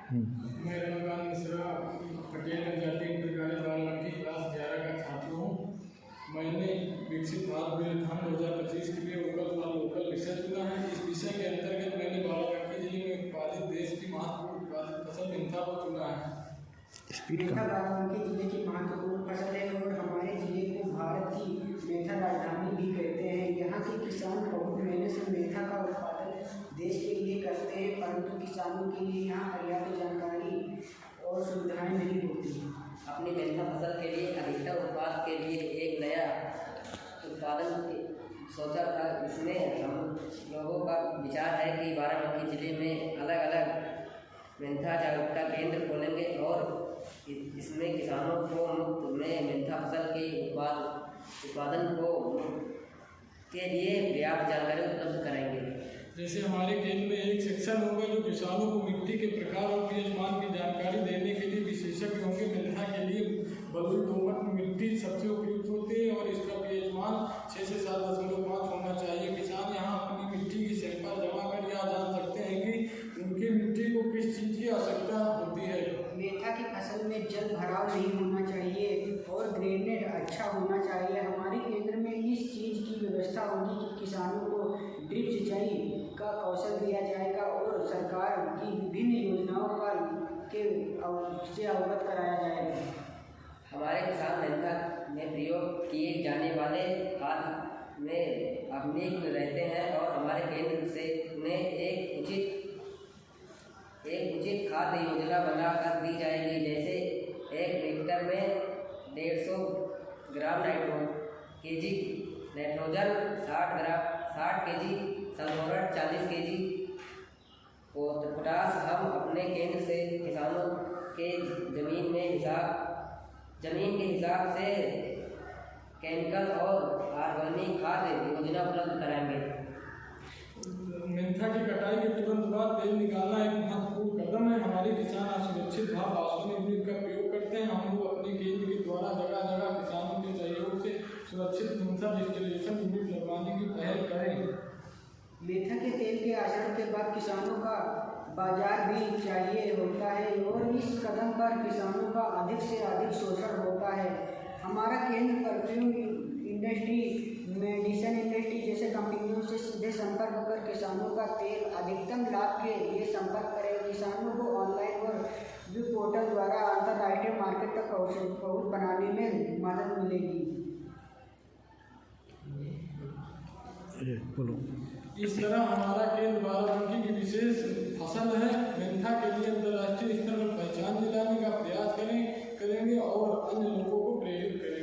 मैं रमजान मिश्रा पटेल जातीय inter college Barabanki class 11 का छात्र हूँ। मैंने विकसित भारत बुंदेलखंड 2025 के लिए लोकल विषय चुना है। इस विषय के अंतर्गत मैंने बाराबंकी जिले में उत्पादित देश की महत्वपूर्ण उत्पादित फसल मेंथा को चुना है। मेंथा बाराबंकी जिले की महत्वपूर्ण फसल है और हमारे जिले को भारत की मेंथा राजधानी भी कहते हैं। यहाँ के किसान बहुत मेहनत से मेंथा का उत्पादन देश के लिए करते हैं, परंतु किसानों के लिए यहाँ पर्याप्त जानकारी और सुविधाएं नहीं होती। अपनी मेंथा फसल के लिए अधिकतम उत्पाद के लिए एक नया उत्पादन सोचा था। इसमें हम लोगों का विचार है कि बाराबंकी जिले में अलग अलग मेंथा जागरूकता केंद्र खोलेंगे और इसमें किसानों को मुफ्त में मेंथा फसल के उत्पादन के लिए पर्याप्त जानकारी उपलब्ध कराएंगे। जैसे हमारे केंद्र में एक सेक्शन होगा जो किसानों को मिट्टी के प्रकार और पीएचमान की जानकारी देने के लिए विशेषज्ञ होंगे। मेंथा के लिए बलुई दोमट मिट्टी सबसे उपयुक्त होती है और इसका पीएचमान 6 से 7.5 होना चाहिए। किसान यहाँ अपनी मिट्टी की सैंपल जमा कर यह जान सकते हैं कि उनकी मिट्टी को किस चीज़ की आवश्यकता होती है। मेंथा की फसल में जल भराव नहीं होना चाहिए और ड्रेनेज अच्छा होना चाहिए। हमारे केंद्र में इस चीज़ की व्यवस्था होगी कि किसानों को ड्रिप सिंचाई का कौशल दिया जाएगा और सरकार की विभिन्न योजनाओं से अवगत कराया जाएगा। हमारे किसान मेंथा में प्रयोग किए जाने वाले खाद में अभिनीत रहते हैं और हमारे केंद्र से उन्हें एक उचित खाद योजना बनाकर दी जाएगी। जैसे 1 हेक्टर में 150 gram KG nitrogen, 60 KG sulphur, 40 KG potash. हम अपने केंद्र से किसानों के जमीन के हिसाब से केमिकल और ऑर्गेनिक खाद योजना उपलब्ध कराएंगे। मेंथा की कटाई के तुरंत बाद तेल निकालना एक महत्वपूर्ण कदम है। हमारे किसान असुरक्षित भाव वास्तव यूनिट का प्रयोग करते हैं। हम लोग अपने केंद्र के द्वारा जगह जगह किसानों के सहयोग से सुरक्षित मेंथा डिस्टिलेशन यूनिट लगवाने की पहल करें। मेंथा के तेल के आचरण के बाद किसानों का बाजार भी चाहिए होता है और इस कदम पर किसानों का अधिक से अधिक शोषण होता है। हमारा केंद्र परफ्यूम इंडस्ट्री, मेडिसिन इंडस्ट्री जैसे कंपनियों से सीधे संपर्क कर किसानों का तेल अधिकतम लाभ के लिए संपर्क करें। किसानों को ऑनलाइन और वेब पोर्टल द्वारा अंतर्राष्ट्रीय मार्केट तक पहुँच बनाने में मदद मिलेगी। इस तरह हमारा केंद्र बाराबंकी की विशेष फसल है। मेंथा के लिए अंतर्राष्ट्रीय स्तर पर पहचान दिलाने का प्रयास करेंगे और अन्य लोगों को प्रेरित करेंगे।